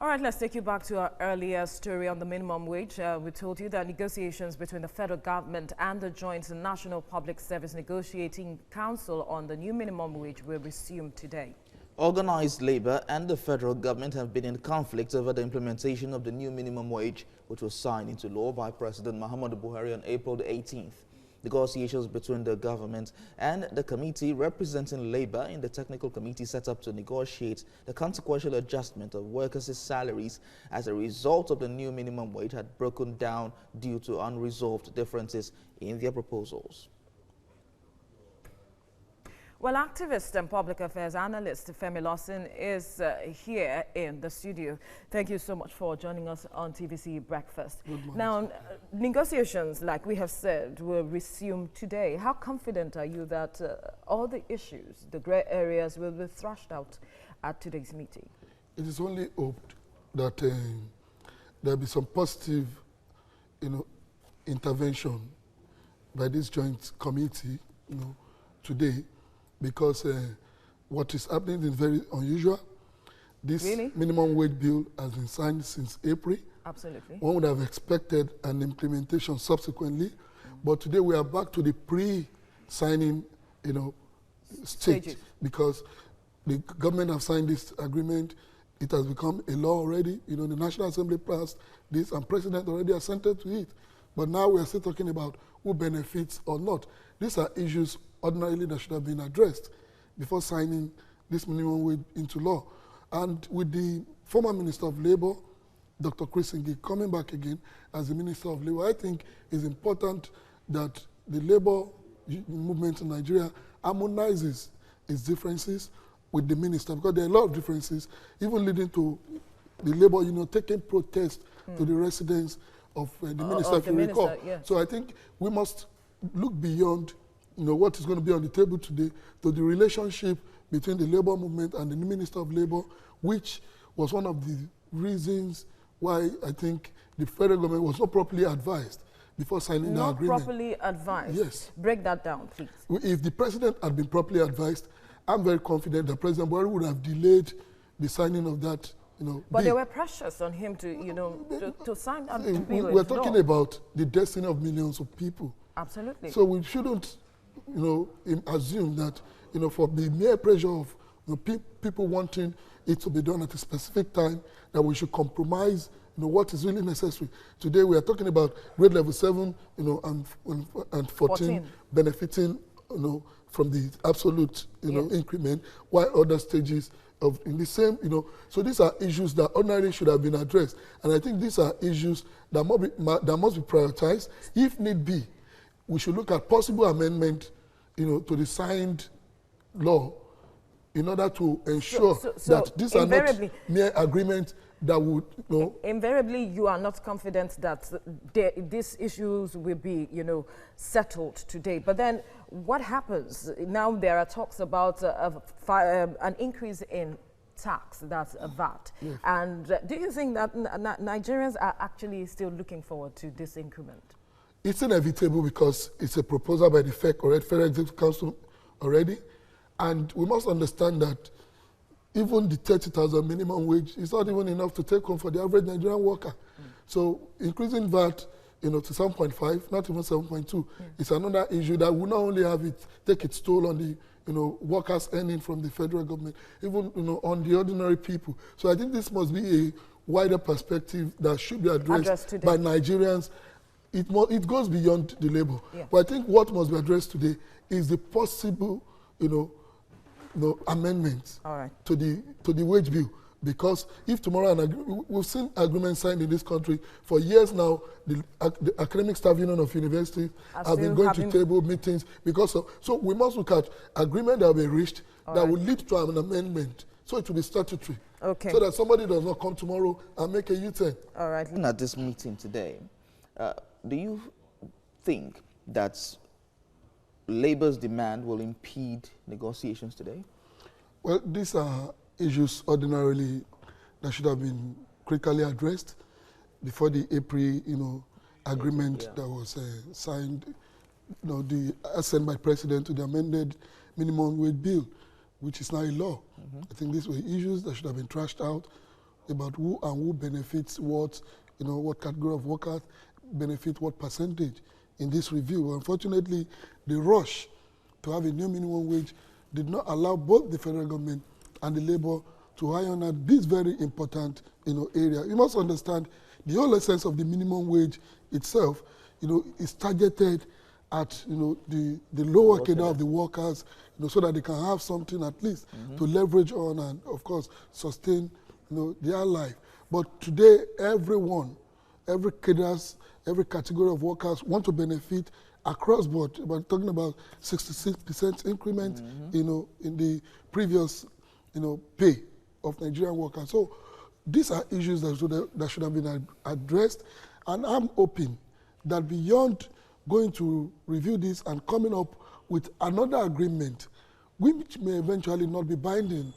All right, let's take you back to our earlier story on the minimum wage. We told you that negotiations between the federal government and the Joint National Public Service Negotiating Council on the new minimum wage will resume today. Organized labor and the federal government have been in conflict over the implementation of the new minimum wage, which was signed into law by President Muhammadu Buhari on April the 18th. Negotiations between the government and the committee representing labor in the technical committee set up to negotiate the consequential adjustment of workers' salaries as a result of the new minimum wage had broken down due to unresolved differences in their proposals. Well, activist and public affairs analyst Femi Lawson is here in the studio. Thank you so much for joining us on TVC Breakfast. Now, negotiations, like we have said, will resume today. How confident are you that all the issues, the grey areas, will be thrashed out at today's meeting? It is only hoped that there will be some positive, intervention by this joint committee, today. Because what is happening is very unusual. This minimum wage bill has been signed since April. Absolutely. One would have expected an implementation subsequently, but today we are back to the pre-signing, stage, because the government have signed this agreement. It has become a law already. The National Assembly passed this, and President already assented to it. But now we are still talking about who benefits or not. These are issues ordinarily that should have been addressed before signing this minimum wage into law. And with the former Minister of Labour, Dr. Chris Ngige, coming back again as the Minister of Labour, I think it's important that the labour movement in Nigeria harmonizes its differences with the minister, because there are a lot of differences, even leading to the labour union taking protest to the residents of the minister, if you recall. Yeah. So I think we must look beyond what is going to be on the table today to the relationship between the labour movement and the Minister of Labour, which was one of the reasons why I think the federal government was not properly advised before signing the agreement. Not properly advised? Yes. Break that down, please. If the president had been properly advised, I'm very confident that President Buhari would have delayed the signing of that, But bill. there were pressures on him to sign that bill. We're talking about the destiny of millions of people. Absolutely. So we shouldn't assume that, for the mere pressure of people wanting it to be done at a specific time, that we should compromise, what is really necessary. Today we are talking about grade level 7, and 14 benefiting, from the absolute, increment, while other stages in the same, so these are issues that ordinarily should have been addressed. And I think these are issues that must be prioritized. If need be, we should look at possible amendment, to the signed law in order to ensure that these are not mere agreements that would, Invariably, you are not confident that these issues will be, settled today. But then what happens? Now there are talks about an increase in tax, that's a VAT. Yes. And do you think that Nigerians are actually still looking forward to this increment? It's inevitable because it's a proposal by the Federal Executive Council already. And we must understand that even the 30,000 minimum wage is not even enough to take home for the average Nigerian worker. So increasing VAT, to 7.5, not even 7.2, is another issue that will not only take its toll on the workers earning from the federal government, even on the ordinary people. So I think this must be a wider perspective that should be addressed by Nigerians. It goes beyond the labor. Yeah. But I think what must be addressed today is the possible, amendments to the wage bill. Because if tomorrow we've seen agreements signed in this country for years now, the academic staff union of universities have been going to table meetings because so we must look at agreement that will be reached that will lead to an amendment. So it will be statutory. Okay. So that somebody does not come tomorrow and make a U-turn. All right. At this meeting today, do you think that labor's demand will impede negotiations today? Well, these are issues ordinarily that should have been critically addressed before the April, agreement that was signed, the assent by President to the amended minimum wage bill, which is now a law. I think these were issues that should have been trashed out, about who benefits what, what category of workers benefit what percentage in this review. Unfortunately, the rush to have a new minimum wage did not allow both the federal government and the labor to iron out this very important, area. You must understand the whole essence of the minimum wage itself, is targeted at, the lower cadre of the workers, so that they can have something at least to leverage on and, of course, sustain, their life. But today, everyone, every category of workers want to benefit across board. We're talking about 66% increment, in the previous, pay of Nigerian workers. So these are issues that should have been addressed, and I'm hoping that beyond going to review this and coming up with another agreement, which may eventually not be binding.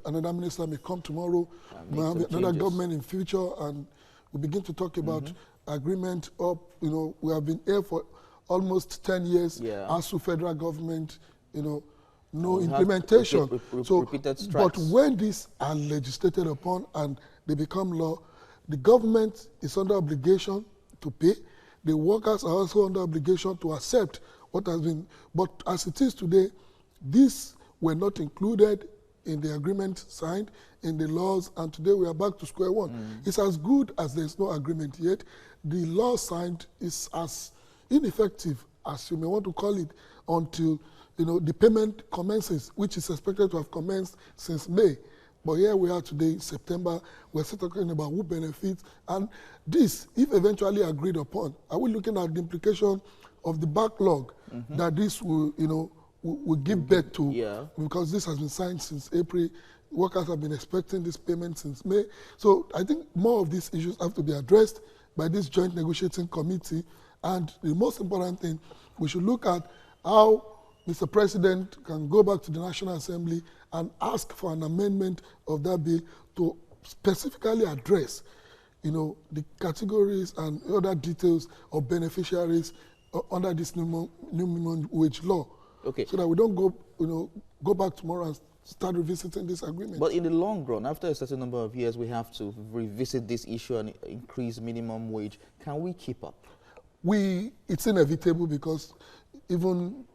Another minister may come tomorrow, may have another government in future, and we begin to talk about agreement up. We have been here for almost 10 years as to federal government, no implementation. But when these are legislated upon and they become law, the government is under obligation to pay. The workers are also under obligation to accept what has been. But as it is today, these were not included in the agreement signed, in the laws, and today we are back to square one. It's as good as there's no agreement yet. The law signed is as ineffective as you may want to call it until the payment commences, which is expected to have commenced since May. But here we are today, September, we're still talking about who benefits. And this, if eventually agreed upon, are we looking at the implication of the backlog that this will, will give birth to? Because this has been signed since April. Workers have been expecting this payment since May. So I think more of these issues have to be addressed by this joint negotiating committee. And the most important thing, we should look at how Mr. President can go back to the National Assembly and ask for an amendment of that bill to specifically address, the categories and other details of beneficiaries under this new minimum wage law. Okay. So that we don't go back tomorrow and start revisiting this agreement. But in the long run, after a certain number of years, we have to revisit this issue and increase minimum wage. Can we keep up? It's inevitable because even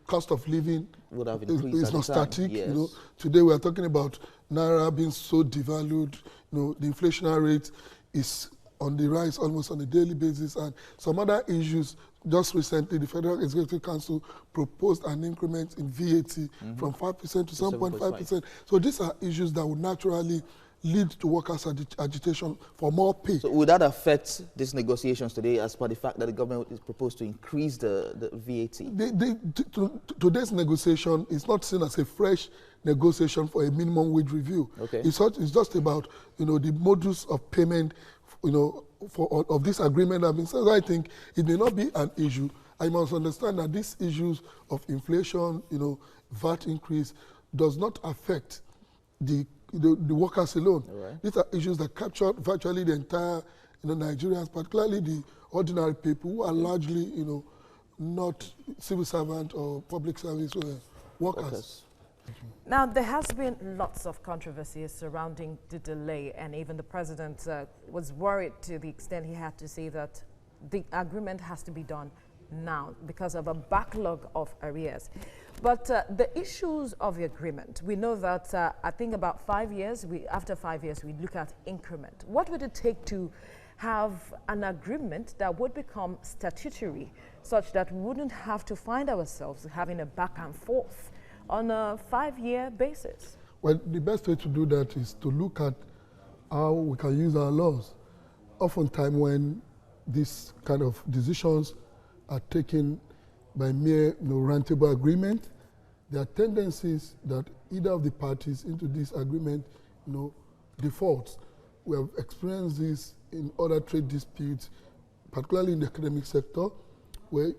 cost of living would have increased. It's not static. Yes. Today we are talking about naira being so devalued. The inflation rate is on the rise almost on a daily basis, and some other issues. Just recently, the Federal Executive Council proposed an increment in VAT from 5% to 7.5%. So these are issues that would naturally lead to workers' agitation for more pay. So would that affect these negotiations today as per the fact that the government is proposed to increase the VAT? Today's negotiation is not seen as a fresh negotiation for a minimum wage review. Okay. It's just about the modus of payment of this agreement that means I think it may not be an issue. I must understand that these issues of inflation, VAT increase does not affect the workers alone. Right. These are issues that capture virtually the entire Nigerians, particularly the ordinary people who are largely not civil servant or public service workers. Now, there has been lots of controversies surrounding the delay, and even the president was worried to the extent he had to say that the agreement has to be done now because of a backlog of arrears. But the issues of the agreement, we know that I think about 5 years, after 5 years, we look at increment. What would it take to have an agreement that would become statutory such that we wouldn't have to find ourselves having a back and forth on a 5-year basis? Well, the best way to do that is to look at how we can use our laws. Oftentimes when these kind of decisions are taken by mere roundtable agreement, there are tendencies that either of the parties into this agreement defaults. We have experienced this in other trade disputes, particularly in the academic sector, where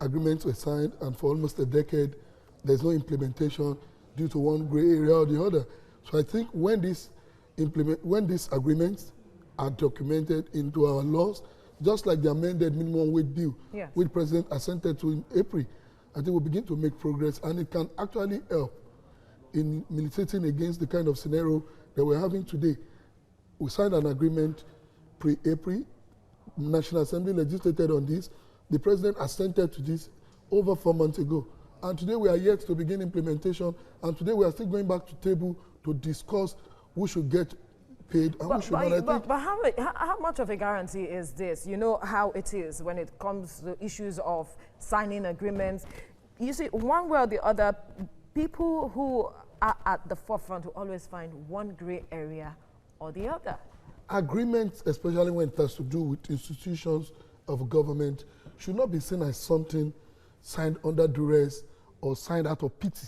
agreements were signed and for almost a decade there's no implementation due to one gray area or the other. So I think when these agreements are documented into our laws, just like the amended minimum wage bill, which the President assented to in April, I think we'll begin to make progress, and it can actually help in militating against the kind of scenario that we're having today. We signed an agreement pre-April. National Assembly legislated on this. The president assented to this over 4 months ago. And today we are yet to begin implementation. And today we are still going back to table to discuss who should get paid and who should not. But how much of a guarantee is this? You know how it is when it comes to issues of signing agreements. You see, one way or the other, people who are at the forefront will always find one gray area or the other. Agreements, especially when it has to do with institutions of government, should not be seen as something signed under duress or signed out of pity.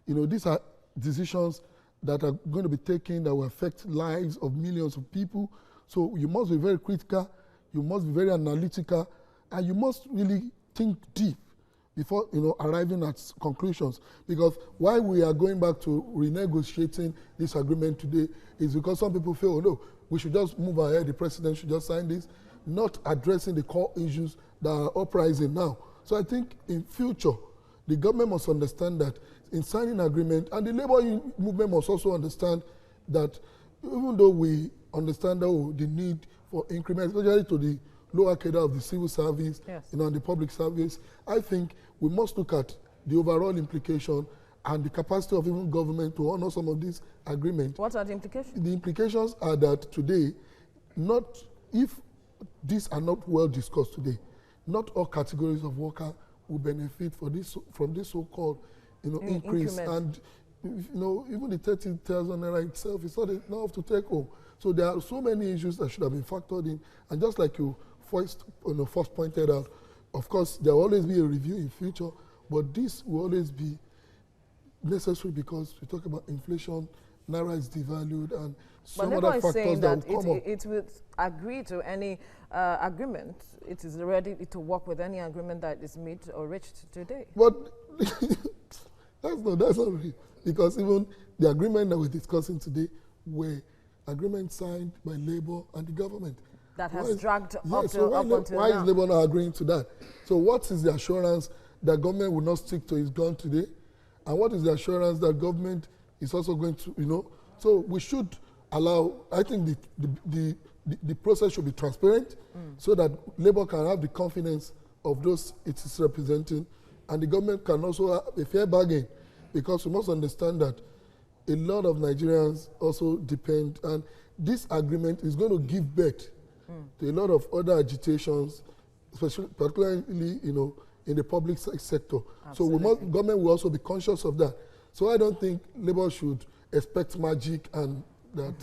You know, these are decisions that are going to be taken that will affect lives of millions of people. So you must be very critical, you must be very analytical, and you must really think deep before, you know, arriving at conclusions. Because why we are going back to renegotiating this agreement today is because some people feel, oh no, we should just move ahead, the president should just sign this, not addressing the core issues that are uprising now. So I think in future, the government must understand that in signing agreement, and the labor movement must also understand that even though we understand the need for increments, especially to the lower cadre of the civil service, yes, you know, and the public service, I think we must look at the overall implication and the capacity of even government to honor some of these agreements. What are the implications? The implications are that today, if these are not well discussed today, not all categories of workers will benefit from this so-called, you know, increase. And you know, even the 30,000 naira itself is not enough to take home. So there are so many issues that should have been factored in. And just like you first pointed out, of course, there will always be a review in future, but this will always be necessary because we talk about inflation, naira is devalued, and some other factors that will come up. It will agree to any agreement. It is ready to work with any agreement that is made or reached today. But that's not real. Because even the agreement that we're discussing today were agreements signed by Labour and the government. That has dragged up why until now. Why is Labour not agreeing to that? So what is the assurance that government will not stick to its gun today? And what is the assurance that government is also going to, you know? So we should allow, I think the process should be transparent so that Labour can have the confidence of those it is representing, and the government can also have a fair bargain, because we must understand that a lot of Nigerians also depend, and this agreement is going to give birth to a lot of other agitations, particularly, you know, in the public sector. Absolutely. So government will also be conscious of that. So I don't think Labour should expect magic and that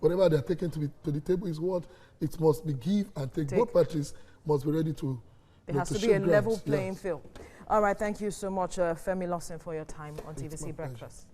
whatever they're taking to the table is what it must be give and take. Both parties must be ready to. There has to be a level playing field. All right, thank you so much, Femi Lawson, for your time on TVC Breakfast.